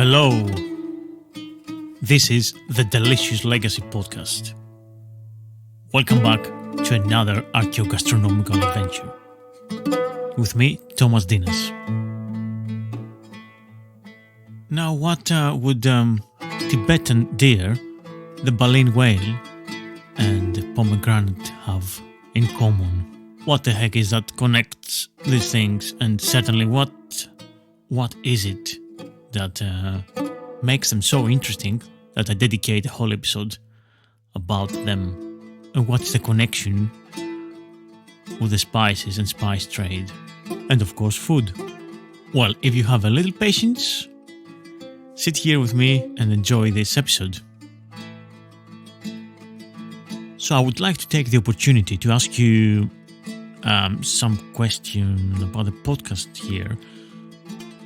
Hello, this is the Delicious Legacy Podcast. Welcome back to another archaeogastronomical adventure. With me, Thomas Dinas. Now, what would Tibetan deer, the baleen whale, and the pomegranate have in common? What the heck is that connects these things? And certainly, what is it that makes them so interesting that I dedicate a whole episode about them? And what's the connection with the spices and spice trade? And of course, food. Well, if you have a little patience, sit here with me and enjoy this episode. So I would like to take the opportunity to ask you some question about the podcast here.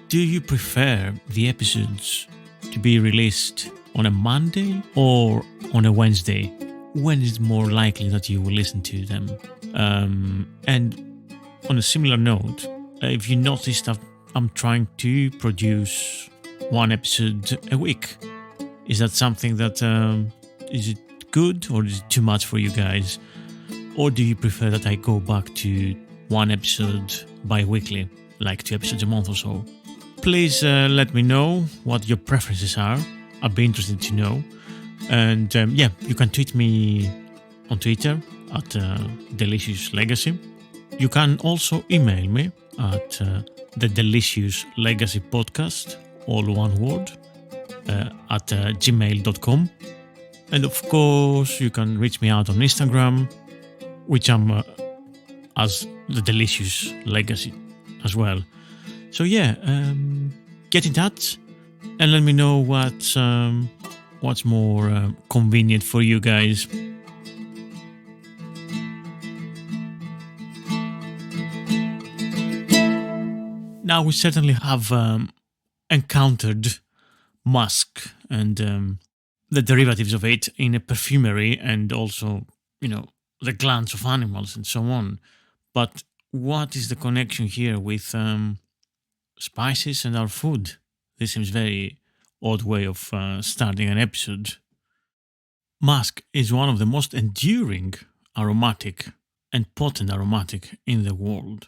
Do you prefer the episodes to be released on a Monday or on a Wednesday? When is it more likely that you will listen to them? And on a similar note, if you noticed that I'm trying to produce one episode a week, is that something that is it good or is it too much for you guys? Or do you prefer that I go back to one episode bi-weekly, like 2 episodes a month or so? Please let me know what your preferences are. I'd be interested to know. And you can tweet me on Twitter at Delicious Legacy. You can also email me at the Delicious Legacy Podcast, all one word, at gmail.com. And of course, you can reach me out on Instagram, which I'm as the Delicious Legacy as well. So get in touch and let me know what's more convenient for you guys. Now, we certainly have encountered musk and the derivatives of it in a perfumery and also, the glands of animals and so on. But what is the connection here with spices and our food? This seems very odd way of starting an episode. Musk is one of the most enduring aromatic and potent aromatic in the world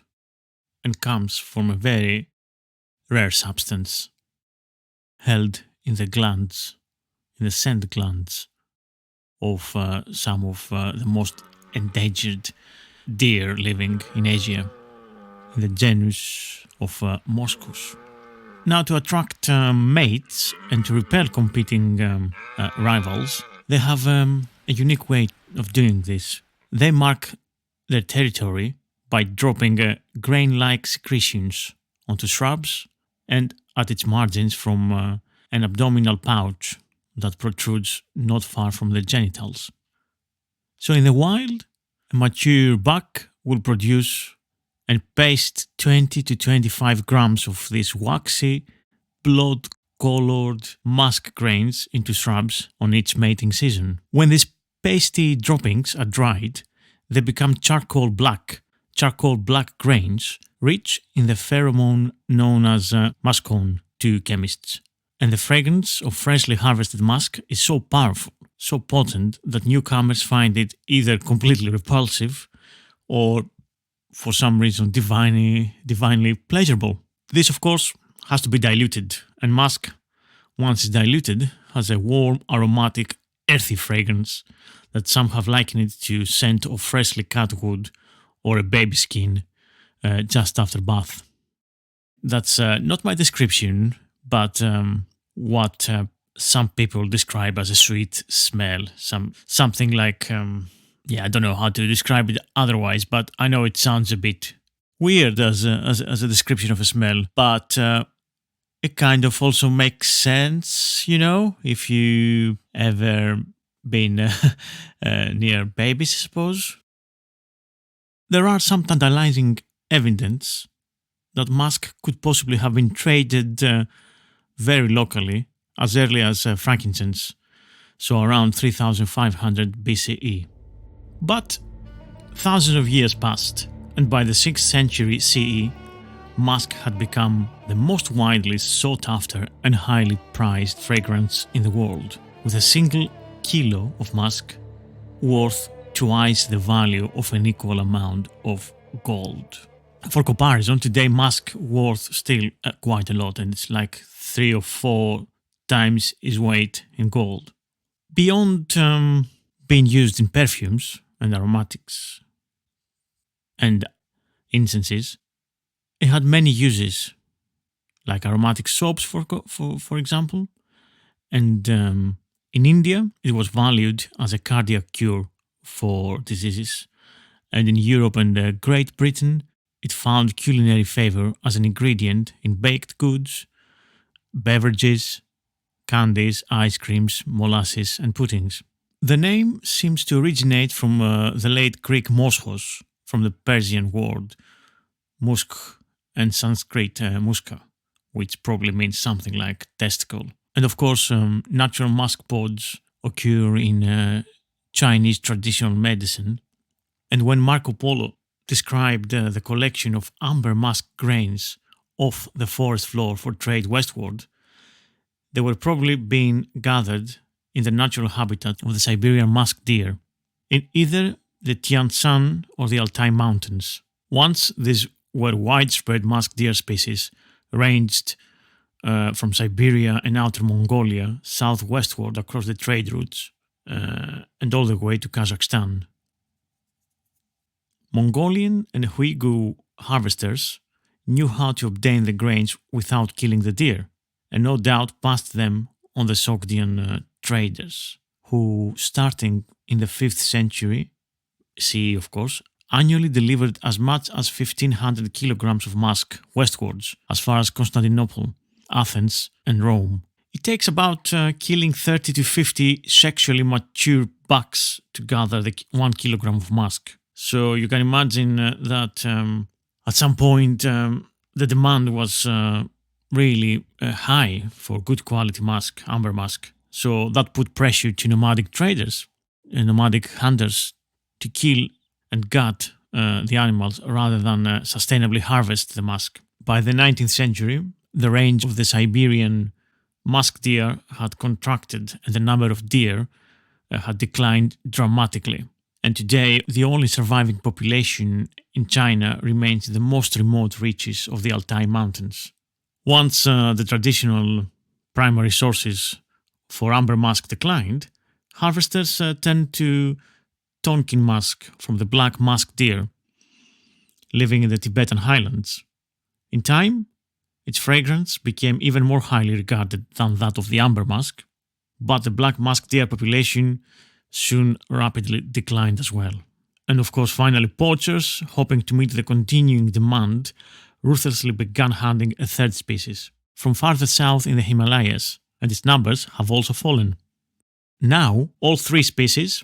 and comes from a very rare substance held in the glands, in the scent glands of some of the most endangered deer living in Asia, in the genus of Muscus. Now, to attract mates and to repel competing rivals, they have a unique way of doing this. They mark their territory by dropping grain-like secretions onto shrubs and at its margins from an abdominal pouch that protrudes not far from the genitals. So in the wild, a mature buck will produce and paste 20 to 25 grams of these waxy, blood-colored musk grains into shrubs on each mating season. When these pasty droppings are dried, they become charcoal black grains rich in the pheromone known as muskone to chemists. And the fragrance of freshly harvested musk is so powerful, so potent, that newcomers find it either completely repulsive or, for some reason, divinely pleasurable. This, of course, has to be diluted, and musk, once it's diluted, has a warm, aromatic, earthy fragrance that some have likened it to scent of freshly cut wood or a baby skin just after bath. That's not my description, but what some people describe as a sweet smell. Something like, I don't know how to describe it otherwise, but I know it sounds a bit weird as a description of a smell, but it kind of also makes sense, if you ever been near babies, I suppose. There are some tantalizing evidence that musk could possibly have been traded very locally as early as frankincense, so around 3500 BCE. But thousands of years passed, and by the 6th century CE, musk had become the most widely sought after and highly prized fragrance in the world, with a single kilo of musk worth twice the value of an equal amount of gold. For comparison, today musk worth still quite a lot, and it's like 3 or 4 times its weight in gold. Beyond being used in perfumes and aromatics and incenses, it had many uses, like aromatic soaps, for example. And in India, it was valued as a cardiac cure for diseases. And in Europe and Great Britain, it found culinary favor as an ingredient in baked goods, beverages, candies, ice creams, molasses, and puddings. The name seems to originate from the late Greek moschos, from the Persian word musk and Sanskrit muska, which probably means something like testicle. And of course, natural musk pods occur in Chinese traditional medicine. And when Marco Polo described the collection of amber musk grains off the forest floor for trade westward, they were probably being gathered in the natural habitat of the Siberian musk deer, in either the Tian Shan or the Altai Mountains. Once these were widespread musk deer species, ranged from Siberia and outer Mongolia southwestward across the trade routes and all the way to Kazakhstan. Mongolian and Huigu harvesters knew how to obtain the grains without killing the deer, and no doubt passed them on the Sogdian traders, who, starting in the 5th century CE, of course, annually delivered as much as 1,500 kilograms of musk westwards, as far as Constantinople, Athens, and Rome. It takes about killing 30 to 50 sexually mature bucks to gather the 1 kilogram of musk. So you can imagine that at some point the demand was really high for good quality musk, amber musk. So that put pressure to nomadic traders and nomadic hunters to kill and gut the animals rather than sustainably harvest the musk. By the 19th century, the range of the Siberian musk deer had contracted and the number of deer had declined dramatically. And today, the only surviving population in China remains the most remote reaches of the Altai Mountains. Once the traditional primary sources for amber musk declined, harvesters turned to Tonkin musk from the black musk deer living in the Tibetan highlands. In time, its fragrance became even more highly regarded than that of the amber musk, but the black musk deer population soon rapidly declined as well. And of course, finally, poachers, hoping to meet the continuing demand, ruthlessly began hunting a third species from farther south in the Himalayas, and its numbers have also fallen. Now, all 3 species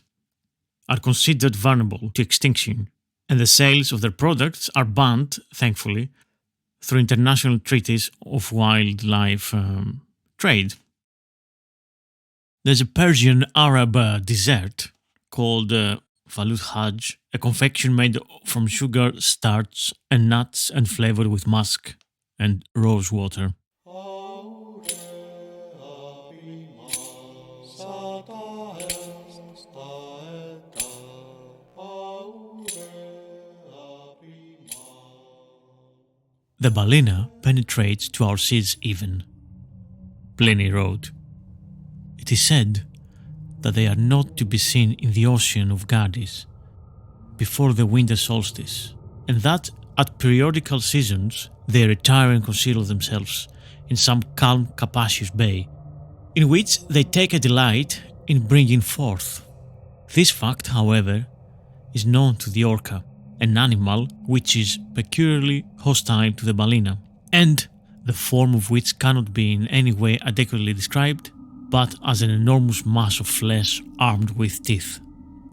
are considered vulnerable to extinction, and the sales of their products are banned, thankfully, through international treaties of wildlife trade. There's a Persian Arab dessert called Falut Hajj, a confection made from sugar, starch, and nuts and flavored with musk and rose water. The balena penetrates to our seas even, Pliny wrote. It is said that they are not to be seen in the ocean of Gades before the winter solstice, and that at periodical seasons they retire and conceal themselves in some calm capacious bay, in which they take a delight in bringing forth. This fact, however, is known to the orca, an animal which is peculiarly hostile to the balena, and the form of which cannot be in any way adequately described, but as an enormous mass of flesh armed with teeth.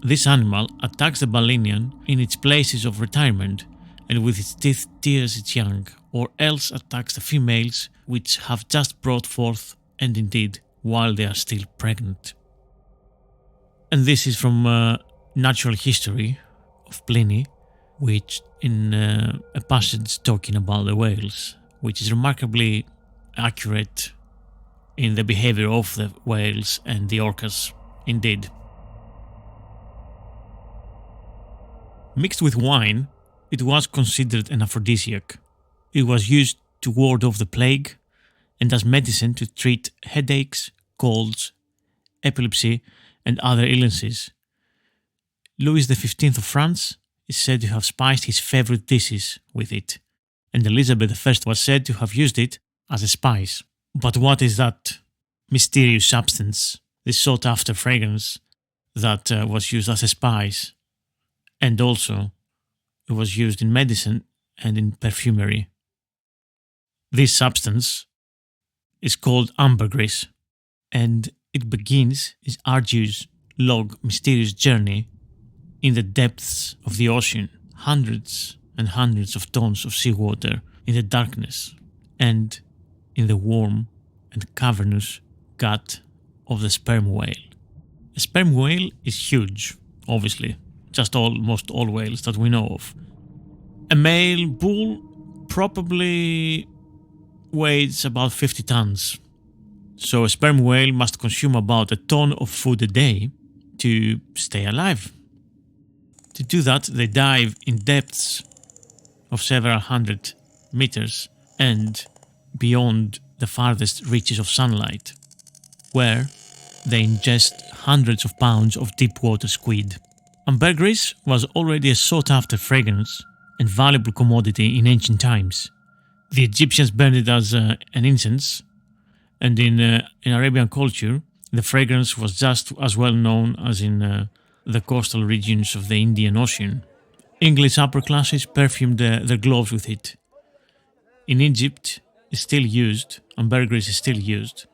This animal attacks the balenian in its places of retirement and with its teeth tears its young, or else attacks the females which have just brought forth, and indeed while they are still pregnant. And this is from Natural History of Pliny, which in a passage talking about the whales, which is remarkably accurate in the behavior of the whales and the orcas, indeed. Mixed with wine, it was considered an aphrodisiac. It was used to ward off the plague and as medicine to treat headaches, colds, epilepsy, and other illnesses. Louis XV of France is said to have spiced his favorite dishes with it, and Elizabeth I was said to have used it as a spice. But what is that mysterious substance, this sought after fragrance that was used as a spice? And also, it was used in medicine and in perfumery. This substance is called ambergris, and it begins its arduous, long, mysterious journey in the depths of the ocean, hundreds and hundreds of tons of seawater in the darkness and in the warm and cavernous gut of the sperm whale. A sperm whale is huge, obviously, just almost all whales that we know of. A male bull probably weighs about 50 tons. So a sperm whale must consume about a ton of food a day to stay alive. To do that, they dive in depths of several hundred meters and beyond the farthest reaches of sunlight, where they ingest hundreds of pounds of deep water squid. Ambergris was already a sought-after fragrance and valuable commodity in ancient times. The Egyptians burned it as an incense, and in Arabian culture, the fragrance was just as well known as in the coastal regions of the Indian Ocean. English upper classes perfumed their gloves with it. In Egypt, ambergris is still used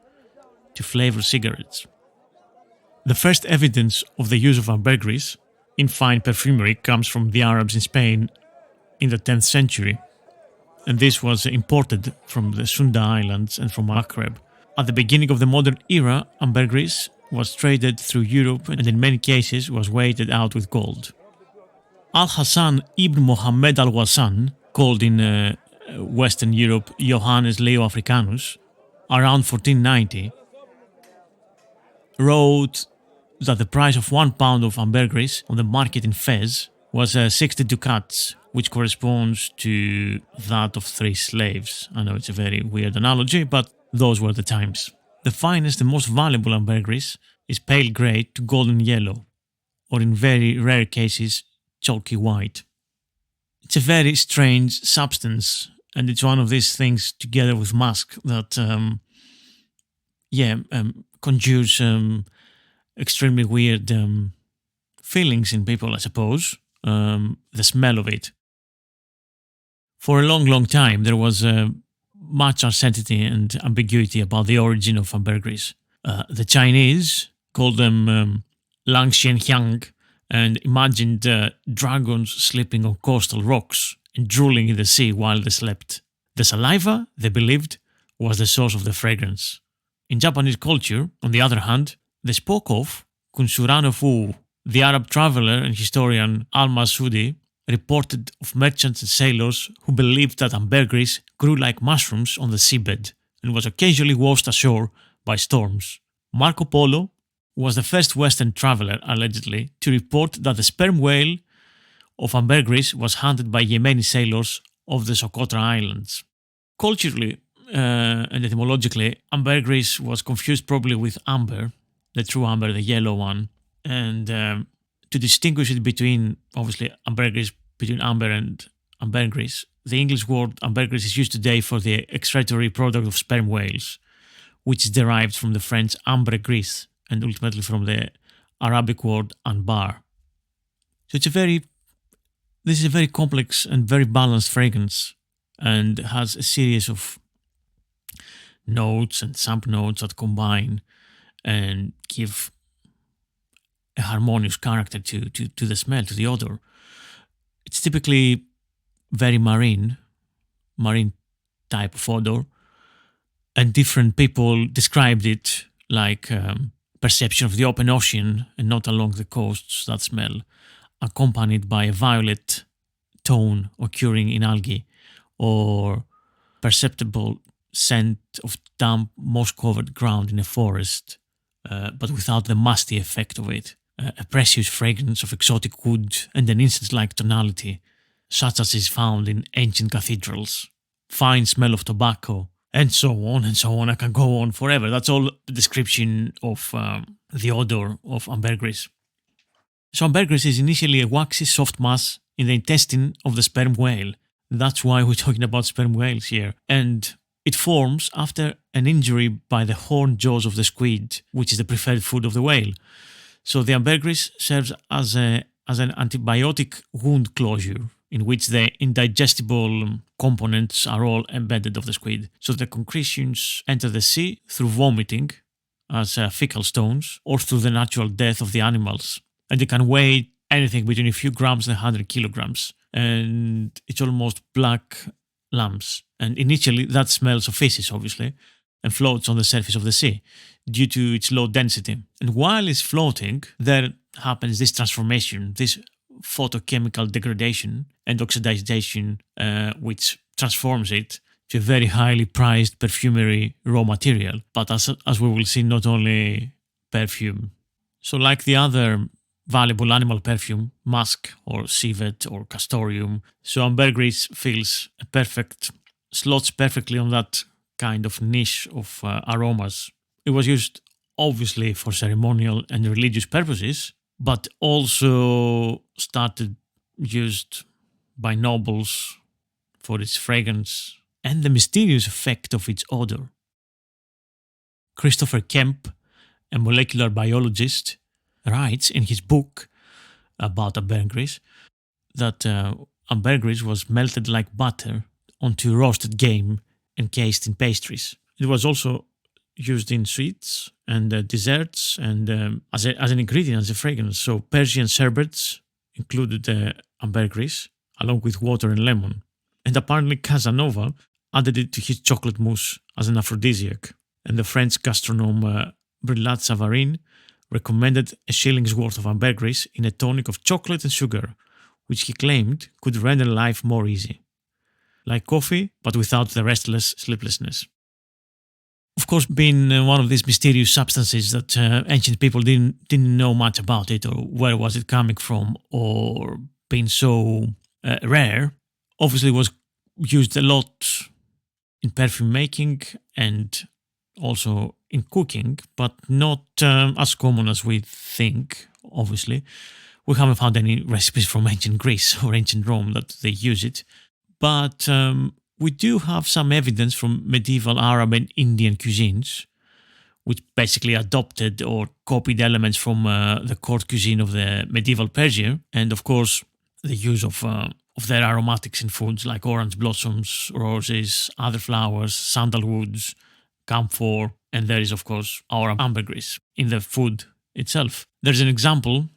to flavor cigarettes. The first evidence of the use of ambergris in fine perfumery comes from the Arabs in Spain in the 10th century, and this was imported from the Sunda Islands and from Maghreb. At the beginning of the modern era, ambergris was traded through Europe and in many cases was weighted out with gold. Al-Hassan ibn Mohammed al-Wassan, called in Western Europe Johannes Leo Africanus, around 1490, wrote that the price of 1 pound of ambergris on the market in Fez was 60 ducats, which corresponds to that of 3 slaves. I know it's a very weird analogy, but those were the times. The finest and most valuable ambergris is pale grey to golden yellow, or in very rare cases, chalky white. It's a very strange substance, and it's one of these things, together with musk, that conjures extremely weird feelings in people, I suppose. The smell of it. For a long, long time, there was much uncertainty and ambiguity about the origin of ambergris. The Chinese called them Lang Xianxiang and imagined dragons sleeping on coastal rocks and drooling in the sea while they slept. The saliva, they believed, was the source of the fragrance. In Japanese culture, on the other hand, they spoke of Kunsurano Fu. The Arab traveler and historian Al-Masudi reported of merchants and sailors who believed that ambergris grew like mushrooms on the seabed and was occasionally washed ashore by storms. Marco Polo was the first Western traveler, allegedly, to report that the sperm whale of ambergris was hunted by Yemeni sailors of the Socotra Islands. Culturally and etymologically, ambergris was confused probably with amber, the true amber, the yellow one, and to distinguish it between, obviously, ambergris, between amber and ambergris, the English word ambergris is used today for the excretory product of sperm whales, which is derived from the French ambergris and ultimately from the Arabic word anbar. So this is a very complex and very balanced fragrance, and has a series of notes and sub-notes that combine and give a harmonious character to the smell, to the odor. It's typically very marine type of odor, and different people described it like perception of the open ocean and not along the coasts, that smell, accompanied by a violet tone occurring in algae, or perceptible scent of damp, moss-covered ground in a forest, but without the musty effect of it. A precious fragrance of exotic wood and an incense-like tonality, such as is found in ancient cathedrals. Fine smell of tobacco, and so on and so on. I can go on forever. That's all the description of the odor of ambergris. So ambergris is initially a waxy soft mass in the intestine of the sperm whale. That's why we're talking about sperm whales here. And it forms after an injury by the horned jaws of the squid, which is the preferred food of the whale. So the ambergris serves as an antibiotic wound closure, in which the indigestible components are all embedded of the squid. So the concretions enter the sea through vomiting as fecal stones, or through the natural death of the animals. And they can weigh anything between a few grams and 100 kilograms. And it's almost black lumps. And initially that smells of feces, obviously, and floats on the surface of the sea due to its low density. And while it's floating, there happens this transformation, this photochemical degradation and oxidization, which transforms it to a very highly prized perfumery raw material. But as we will see, not only perfume. So like the other valuable animal perfume, musk or civet or castoreum, so ambergris feels slots perfectly on that kind of niche of aromas. It was used obviously for ceremonial and religious purposes, but also started used by nobles for its fragrance and the mysterious effect of its odor. Christopher Kemp, a molecular biologist, writes in his book about ambergris that ambergris was melted like butter onto roasted game encased in pastries. It was also used in sweets and desserts and as an ingredient, as a fragrance. So Persian sherbets included ambergris along with water and lemon. And apparently Casanova added it to his chocolate mousse as an aphrodisiac. And the French gastronome Brillat Savarin recommended a shilling's worth of ambergris in a tonic of chocolate and sugar, which he claimed could render life more easy. Like coffee, but without the restless sleeplessness. Of course, being one of these mysterious substances that ancient people didn't know much about it, or where was it coming from, or being so rare, obviously was used a lot in perfume making and also in cooking, but not as common as we think, obviously. We haven't found any recipes from ancient Greece or ancient Rome that they use it. But we do have some evidence from medieval Arab and Indian cuisines, which basically adopted or copied elements from the court cuisine of the medieval Persia. And of course, the use of their aromatics in foods like orange blossoms, roses, other flowers, sandalwoods, camphor, and there is, of course, our ambergris in the food itself. There's an example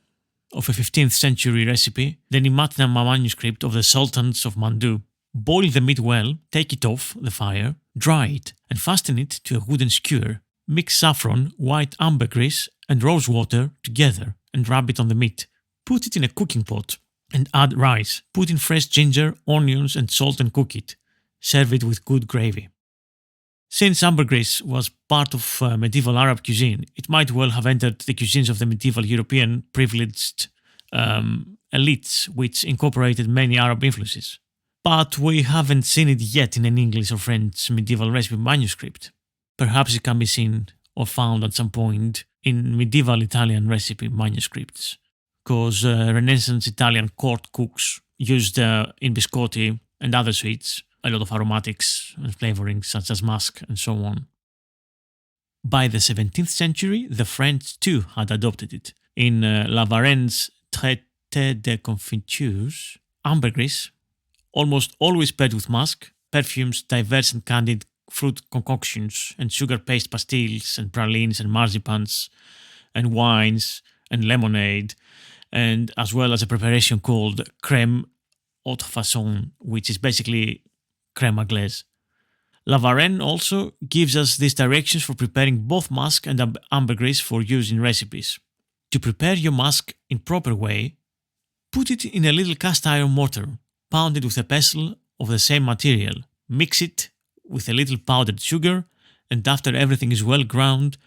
of a 15th century recipe, the Nimatna manuscript of the Sultans of Mandu. Boil the meat well, take it off the fire, dry it, and fasten it to a wooden skewer. Mix saffron, white ambergris, and rose water together and rub it on the meat. Put it in a cooking pot and add rice. Put in fresh ginger, onions, and salt and cook it. Serve it with good gravy. Since ambergris was part of medieval Arab cuisine, it might well have entered the cuisines of the medieval European privileged elites, which incorporated many Arab influences. But we haven't seen it yet in an English or French medieval recipe manuscript. Perhaps it can be seen or found at some point in medieval Italian recipe manuscripts, because Renaissance Italian court cooks used in biscotti and other sweets a lot of aromatics and flavorings such as musk and so on. By the 17th century, the French too had adopted it. In La Varenne's Traité de confitures, ambergris, almost always paired with musk, perfumes diverse and candied fruit concoctions and sugar paste pastilles and pralines and marzipans and wines and lemonade, and as well as a preparation called crème haute façon, which is basically crème anglaise. La Varenne also gives us these directions for preparing both musk and ambergris for use in recipes. To prepare your musk in proper way, put it in a little cast iron mortar, pound it with a pestle of the same material, mix it with a little powdered sugar, and after everything is well ground,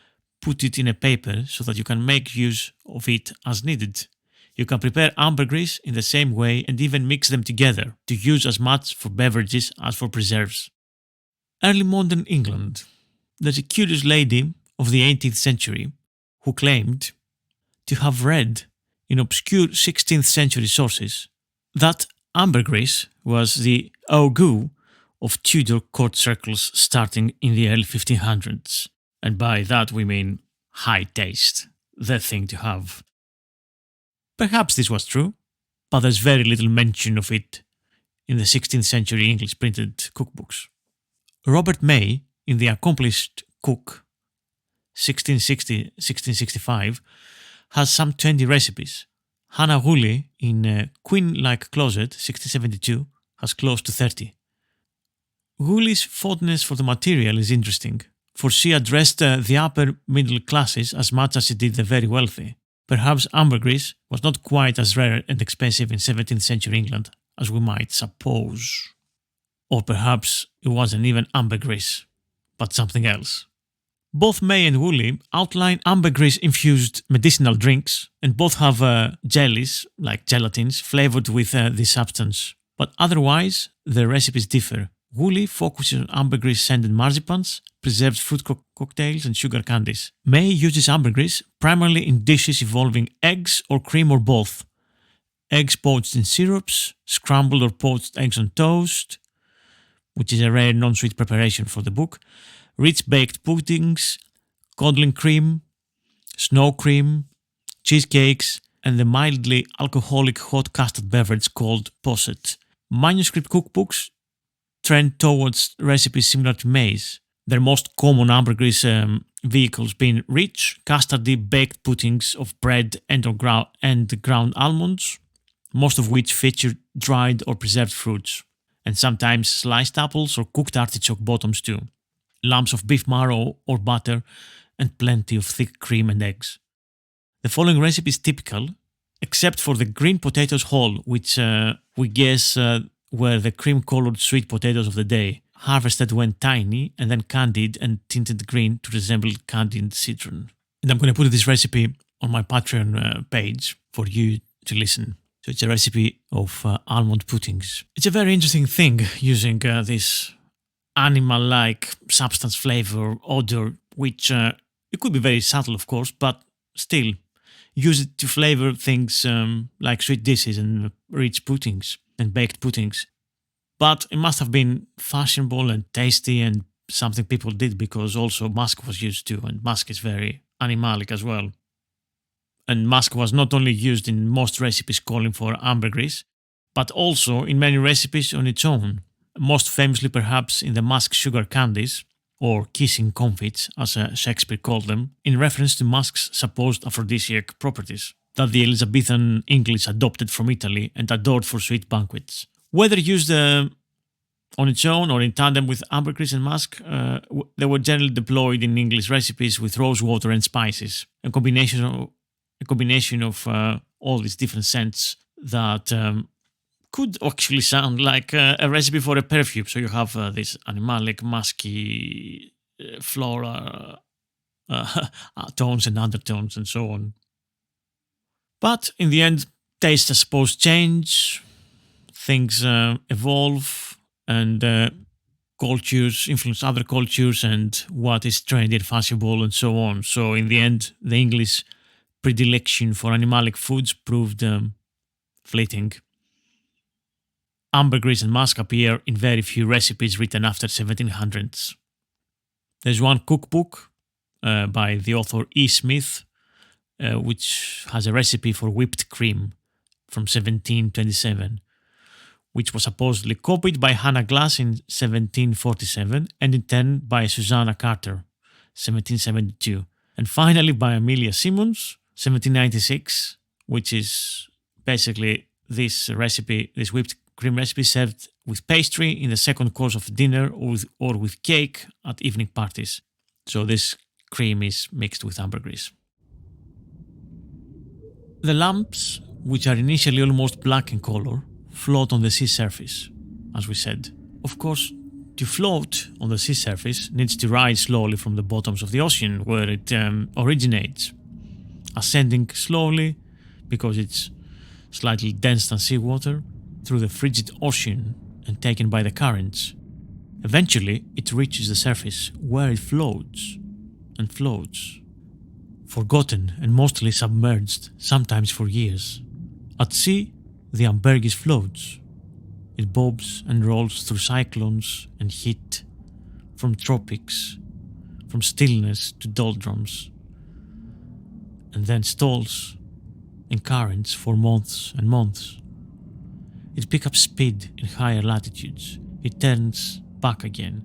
put it in a paper so that you can make use of it as needed. You can prepare ambergris in the same way and even mix them together to use as much for beverages as for preserves. Early modern England. There's a curious lady of the 18th century who claimed to have read in obscure 16th century sources that ambergris was the au goût of Tudor court circles starting in the early 1500s. And by that we mean high taste, the thing to have. Perhaps this was true, but there's very little mention of it in the 16th century English printed cookbooks. Robert May, in The Accomplished Cook, 1660-1665, has some 20 recipes. Hannah Woolley, in Queen-like Closet, 1672, has close to 30. Woolley's fondness for the material is interesting, for she addressed the upper middle classes as much as she did the very wealthy. Perhaps ambergris was not quite as rare and expensive in 17th century England as we might suppose. Or perhaps it wasn't even ambergris, but something else. Both May and Woolley outline ambergris-infused medicinal drinks, and both have jellies, like gelatins, flavored with this substance. But otherwise, their recipes differ. Woolley focuses on ambergris-scented marzipans, preserved fruit cocktails, and sugar candies. May uses ambergris primarily in dishes involving eggs or cream or both. Eggs poached in syrups, scrambled or poached eggs on toast, which is a rare non-sweet preparation for the book, rich baked puddings, codling cream, snow cream, cheesecakes, and the mildly alcoholic hot custard beverage called posset. Manuscript cookbooks trend towards recipes similar to May's, their most common ambergris vehicles being rich, custardy baked puddings of bread and ground almonds, most of which feature dried or preserved fruits, and sometimes sliced apples or cooked artichoke bottoms too, lumps of beef marrow or butter, and plenty of thick cream and eggs. The following recipe is typical, except for the green potatoes whole, which we guess were the cream-colored sweet potatoes of the day, harvested when tiny and then candied and tinted green to resemble candied citron. And I'm going to put this recipe on my Patreon page for you to listen. So it's a recipe of almond puddings. It's a very interesting thing using this animal-like substance, flavor, odor, which it could be very subtle, of course, but still use it to flavor things like sweet dishes and rich puddings and baked puddings. But it must have been fashionable and tasty and something people did because also musk was used too, and musk is very animalic as well. And musk was not only used in most recipes calling for ambergris, but also in many recipes on its own, most famously perhaps in the musk sugar candies, or kissing comfits as Shakespeare called them, in reference to musk's supposed aphrodisiac properties that the Elizabethan English adopted from Italy and adored for sweet banquets. Whether used on its own or in tandem with ambergris and musk, they were generally deployed in English recipes with rose water and spices, a combination of all these different scents that could actually sound like a recipe for a perfume. So you have this animalic, musky, floral tones and undertones and so on. But in the end, tastes, I suppose, change, things evolve, and cultures influence other cultures and what is trendy and fashionable and so on. So in the end, the English predilection for animalic foods proved fleeting. Ambergris and musk appear in very few recipes written after 1700s. There's one cookbook by the author E. Smith, which has a recipe for whipped cream from 1727, which was supposedly copied by Hannah Glass in 1747 and in turn by Susanna Carter, 1772, and finally by Amelia Simmons, 1796, which is basically this recipe, this whipped cream recipe served with pastry in the second course of dinner or with cake at evening parties. So this cream is mixed with ambergris. The lumps, which are initially almost black in color, float on the sea surface, as we said. Of course, to float on the sea surface needs to rise slowly from the bottoms of the ocean where it originates, ascending slowly because it's slightly denser than seawater through the frigid ocean and taken by the currents. Eventually, it reaches the surface where it floats and floats, forgotten and mostly submerged, sometimes for years. At sea, the Ambergris floats. It bobs and rolls through cyclones and heat, from tropics, from stillness to doldrums, and then stalls in currents for months and months. It picks up speed in higher latitudes. It turns back again.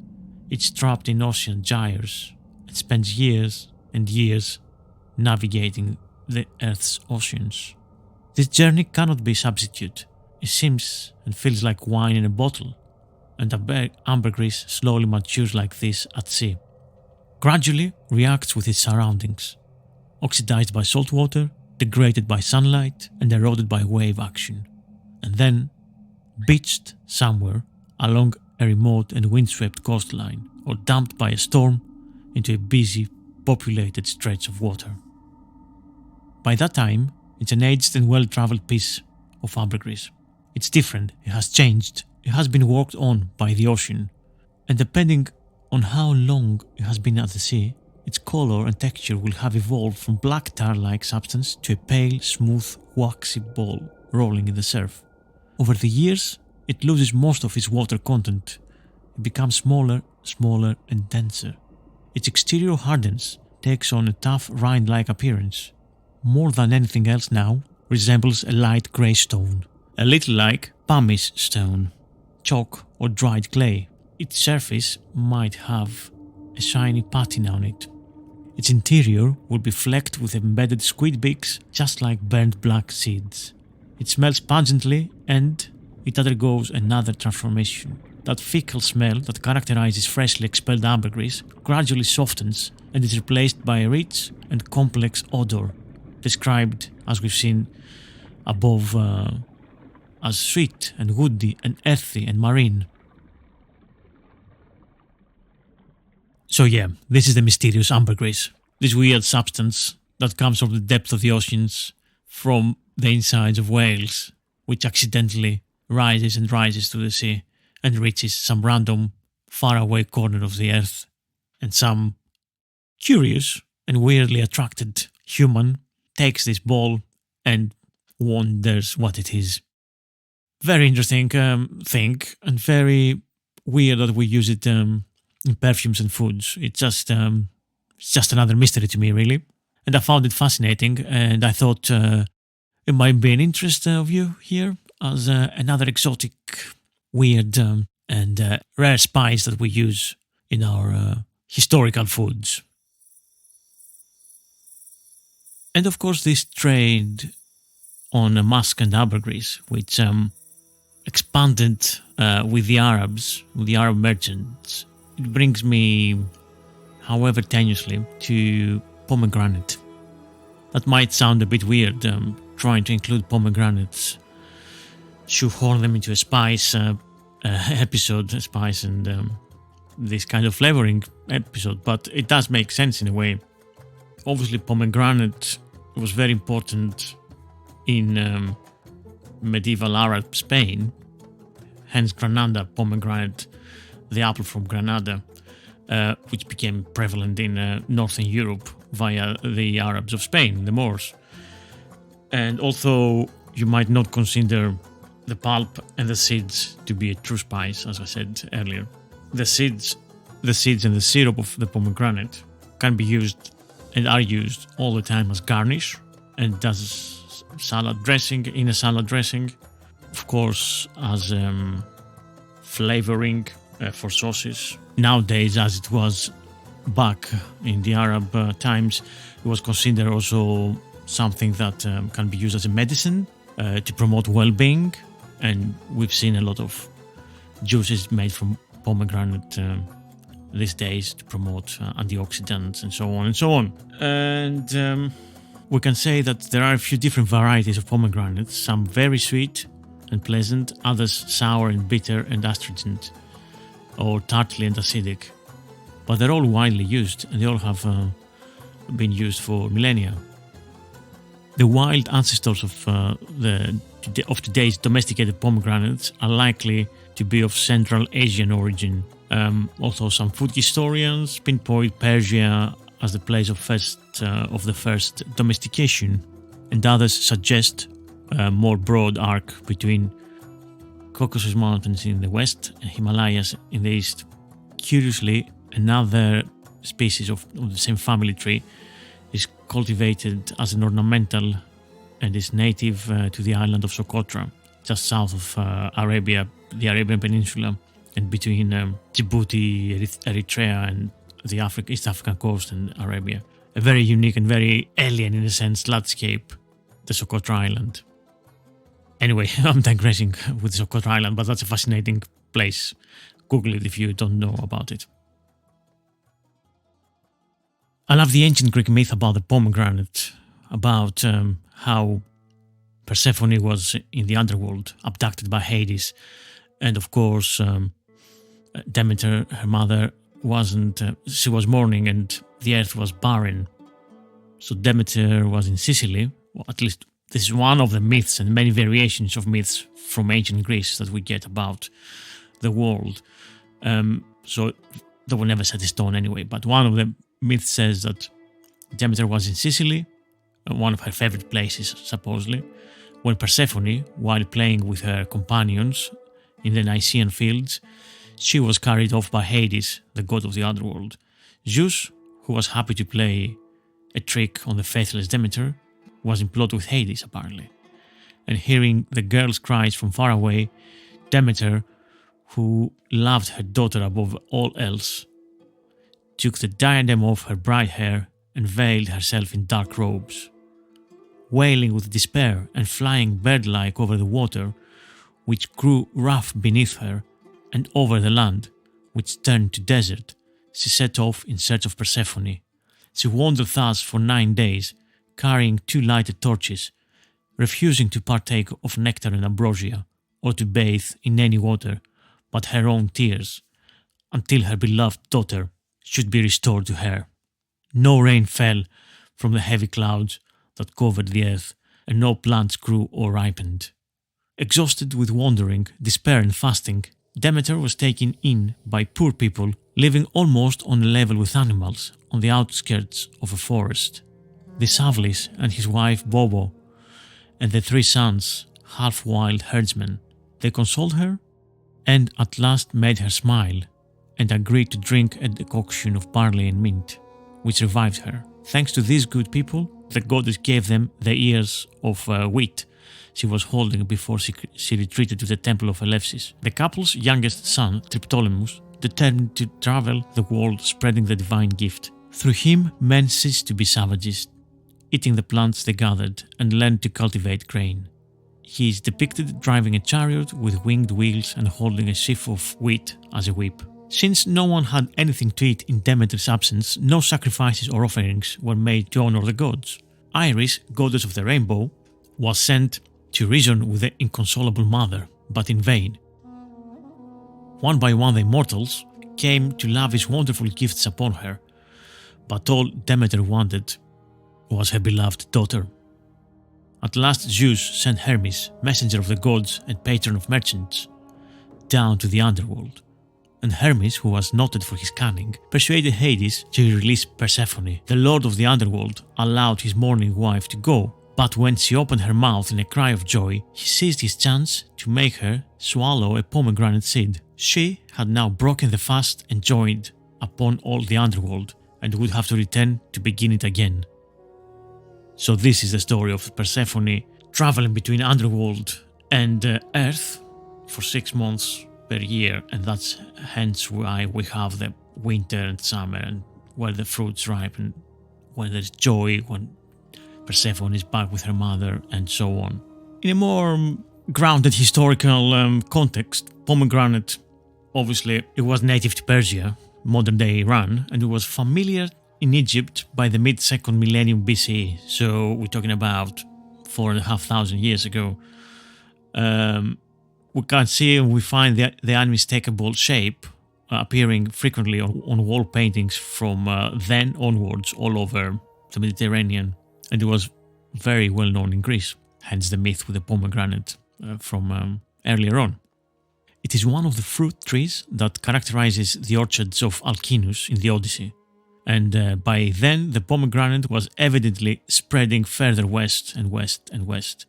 It's trapped in ocean gyres and spends years and years navigating the Earth's oceans. This journey cannot be substituted. It seems and feels like wine in a bottle, and ambergris slowly matures like this at sea. Gradually reacts with its surroundings, oxidized by salt water, degraded by sunlight, and eroded by wave action, and then beached somewhere along a remote and windswept coastline, or dumped by a storm into a busy, populated stretch of water. By that time, it's an aged and well-traveled piece of ambergris. It's different, it has changed, it has been worked on by the ocean, and depending on how long it has been at the sea, its color and texture will have evolved from black tar-like substance to a pale, smooth, waxy ball rolling in the surf. Over the years, it loses most of its water content. It becomes smaller, and denser. Its exterior hardens, takes on a tough rind-like appearance. More than anything else now, resembles a light grey stone, a little like pumice stone, chalk or dried clay. Its surface might have a shiny patina on it. Its interior will be flecked with embedded squid beaks, just like burnt black seeds. It smells pungently and it undergoes another transformation. That fecal smell that characterizes freshly expelled ambergris gradually softens and is replaced by a rich and complex odor, described, as we've seen above, as sweet and woody and earthy and marine. So yeah, this is the mysterious ambergris, this weird substance that comes from the depth of the oceans, from the insides of whales, which accidentally rises and rises to the sea and reaches some random faraway corner of the earth, and some curious and weirdly attracted human takes this ball and wonders what it is. Very interesting thing, and very weird that we use it in perfumes and foods. It's just another mystery to me, really. And I found it fascinating, and I thought it might be an interest of you here as another exotic, weird, and rare spice that we use in our historical foods. And of course, this trade on musk and ambergris, which expanded with the Arabs, with the Arab merchants. It brings me, however tenuously, to pomegranate. That might sound a bit weird, trying to include pomegranates, shoehorn them into a spice episode, a spice and this kind of flavoring episode, but it does make sense in a way. Obviously, pomegranate was very important in medieval Arab Spain, hence Granada, pomegranate, the apple from Granada, which became prevalent in northern Europe via the Arabs of Spain, the Moors. And although you might not consider the pulp and the seeds to be a true spice, as I said earlier, the seeds and the syrup of the pomegranate can be used and are used all the time as garnish and as salad dressing, in a salad dressing, of course, as flavoring for sauces. Nowadays, as it was back in the Arab times, it was considered also something that can be used as a medicine to promote well-being, and we've seen a lot of juices made from pomegranate these days to promote antioxidants and so on and so on. And we can say that there are a few different varieties of pomegranates, some very sweet and pleasant, others sour and bitter and astringent, or tartly and acidic. But they're all widely used, and they all have been used for millennia. The wild ancestors of today's domesticated pomegranates are likely to be of Central Asian origin. Also, some food historians pinpoint Persia as the place of the first domestication, and others suggest a more broad arc between Caucasus Mountains in the west and Himalayas in the east. Curiously, another species of the same family tree is cultivated as an ornamental and is native to the island of Socotra, just south of Arabia, the Arabian Peninsula, and between Djibouti, Eritrea, and the East African coast and Arabia. A very unique and very alien, in a sense, landscape, the Socotra Island. Anyway, I'm digressing with Socotra Island, but that's a fascinating place. Google it if you don't know about it. I love the ancient Greek myth about the pomegranate, about how Persephone was in the underworld, abducted by Hades, and of course Demeter, her mother, she was mourning and the earth was barren. So Demeter was in Sicily, or at least this is one of the myths and many variations of myths from ancient Greece that we get about the world. So they were never set in stone anyway, but one of the myths says that Demeter was in Sicily, one of her favorite places supposedly, when Persephone, while playing with her companions in the Nicean fields, she was carried off by Hades, the god of the underworld. Zeus, who was happy to play a trick on the faithless Demeter, was in plot with Hades apparently. And hearing the girl's cries from far away, Demeter, who loved her daughter above all else, took the diadem off her bright hair and veiled herself in dark robes. Wailing with despair and flying bird-like over the water, which grew rough beneath her, and over the land, which turned to desert, she set off in search of Persephone. She wandered thus for 9 days, carrying 2 lighted torches, refusing to partake of nectar and ambrosia, or to bathe in any water but her own tears, until her beloved daughter should be restored to her. No rain fell from the heavy clouds that covered the earth, and no plants grew or ripened. Exhausted with wandering, despair and fasting, Demeter was taken in by poor people living almost on a level with animals on the outskirts of a forest. Disavlis and his wife Bobo and the 3 sons, half-wild herdsmen, they consoled her and at last made her smile and agreed to drink a decoction of barley and mint, which revived her. Thanks to these good people, the goddess gave them the ears of wheat she was holding before she retreated to the temple of Eleusis. The couple's youngest son, Triptolemus, determined to travel the world spreading the divine gift. Through him, men ceased to be savages, eating the plants they gathered, and learned to cultivate grain. He is depicted driving a chariot with winged wheels and holding a sheaf of wheat as a whip. Since no one had anything to eat in Demeter's absence, no sacrifices or offerings were made to honor the gods. Iris, goddess of the rainbow, was sent to reason with the inconsolable mother, but in vain. One by one the immortals came to lavish wonderful gifts upon her, but all Demeter wanted was her beloved daughter. At last Zeus sent Hermes, messenger of the gods and patron of merchants, down to the underworld, and Hermes, who was noted for his cunning, persuaded Hades to release Persephone. The lord of the underworld allowed his mourning wife to go, but when she opened her mouth in a cry of joy, he seized his chance to make her swallow a pomegranate seed. She had now broken the fast and joined upon all the underworld, and would have to return to begin it again. So this is the story of Persephone traveling between underworld and earth for 6 months per year, and that's hence why we have the winter and summer, and where the fruits ripen, when there's joy, when Persephone is back with her mother, and so on. In a more grounded historical context, pomegranate, obviously, it was native to Persia, modern-day Iran, and it was familiar in Egypt by the mid-2nd millennium BCE, so we're talking about 4,500 years ago. we can see and we find the unmistakable shape appearing frequently on wall paintings from then onwards all over the Mediterranean. And it was very well known in Greece, hence the myth with the pomegranate from earlier on. It is one of the fruit trees that characterizes the orchards of Alcinous in the Odyssey. And by then, the pomegranate was evidently spreading further west and west and west.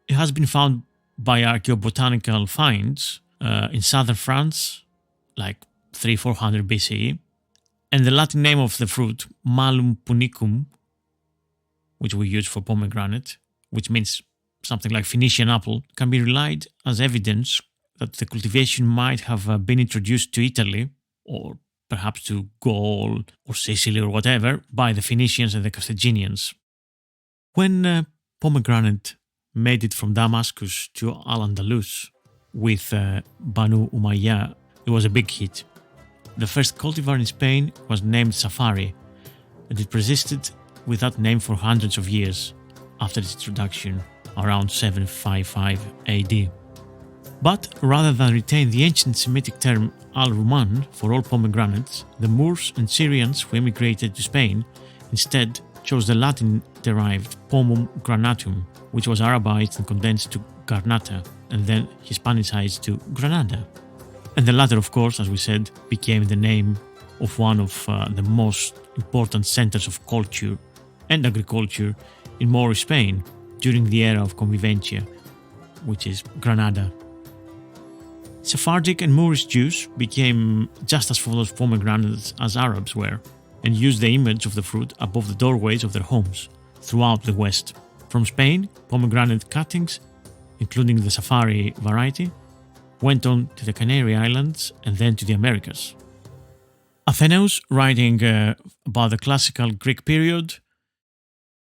It has been found by archaeobotanical finds in southern France, like 300-400 BCE, and the Latin name of the fruit, Malum punicum, which we use for pomegranate, which means something like Phoenician apple, can be relied as evidence that the cultivation might have been introduced to Italy, or perhaps to Gaul or Sicily or whatever, by the Phoenicians and the Carthaginians. When pomegranate made it from Damascus to Al-Andalus with Banu Umayyah, it was a big hit. The first cultivar in Spain was named Safari, and it persisted with that name for hundreds of years after its introduction around 755 AD. But rather than retain the ancient Semitic term al-Rumman for all pomegranates, the Moors and Syrians who emigrated to Spain instead chose the Latin-derived pomum granatum, which was Arabized and condensed to Garnata, and then Hispanicized to Granada. And the latter, of course, as we said, became the name of one of the most important centers of culture and agriculture in Moorish Spain during the era of Convivencia, which is Granada. Sephardic and Moorish Jews became just as fond of pomegranates as Arabs were, and used the image of the fruit above the doorways of their homes throughout the West. From Spain, pomegranate cuttings, including the Safari variety, went on to the Canary Islands and then to the Americas. Athenaeus, writing about the classical Greek period,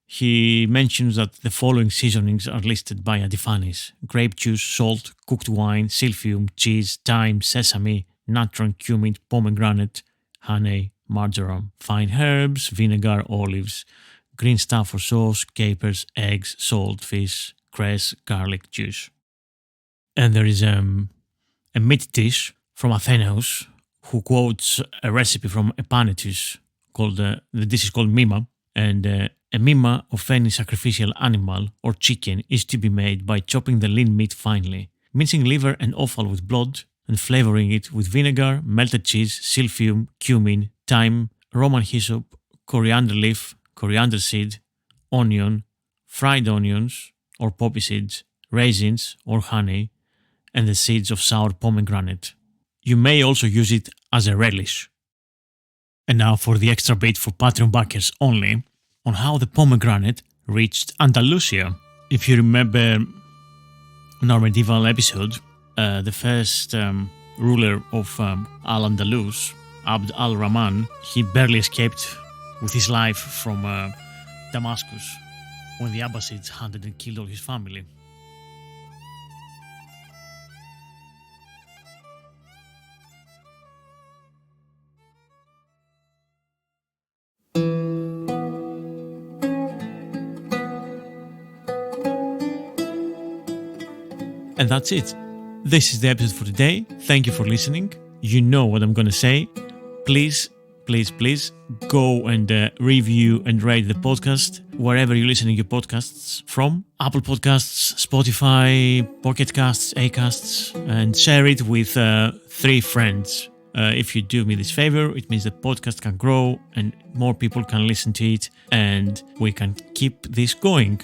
he mentions that the following seasonings are listed by Epiphanes: grape juice, salt, cooked wine, silphium, cheese, thyme, sesame, natron, cumin, pomegranate, honey, marjoram, fine herbs, vinegar, olives, green stuff for sauce, capers, eggs, salt, fish, cress, garlic, juice. And there is a meat dish from Athenaeus who quotes a recipe from Epanetus called the dish is called mima, and a mima of any sacrificial animal or chicken is to be made by chopping the lean meat finely, mincing liver and offal with blood, and flavoring it with vinegar, melted cheese, silphium, cumin, thyme, Roman hyssop, coriander leaf, coriander seed, onion, fried onions or poppy seeds, raisins or honey, and the seeds of sour pomegranate. You may also use it as a relish. And now for the extra bit for Patreon backers only, on how the pomegranate reached Andalusia. If you remember in our medieval episode, the first ruler of Al-Andalus, Abd al-Rahman, he barely escaped with his life from Damascus when the Abbasids hunted and killed all his family. And that's it. This is the episode for today. Thank you for listening. You know what I'm going to say. Please go and review and rate the podcast wherever you're listening to your podcasts from. Apple Podcasts, Spotify, Pocket Casts, Acasts, and share it with 3 friends. If you do me this favor, it means the podcast can grow and more people can listen to it and we can keep this going.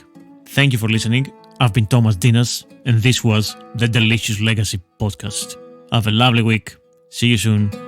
Thank you for listening. I've been Thomas Dinas, and this was the Delicious Legacy Podcast. Have a lovely week. See you soon.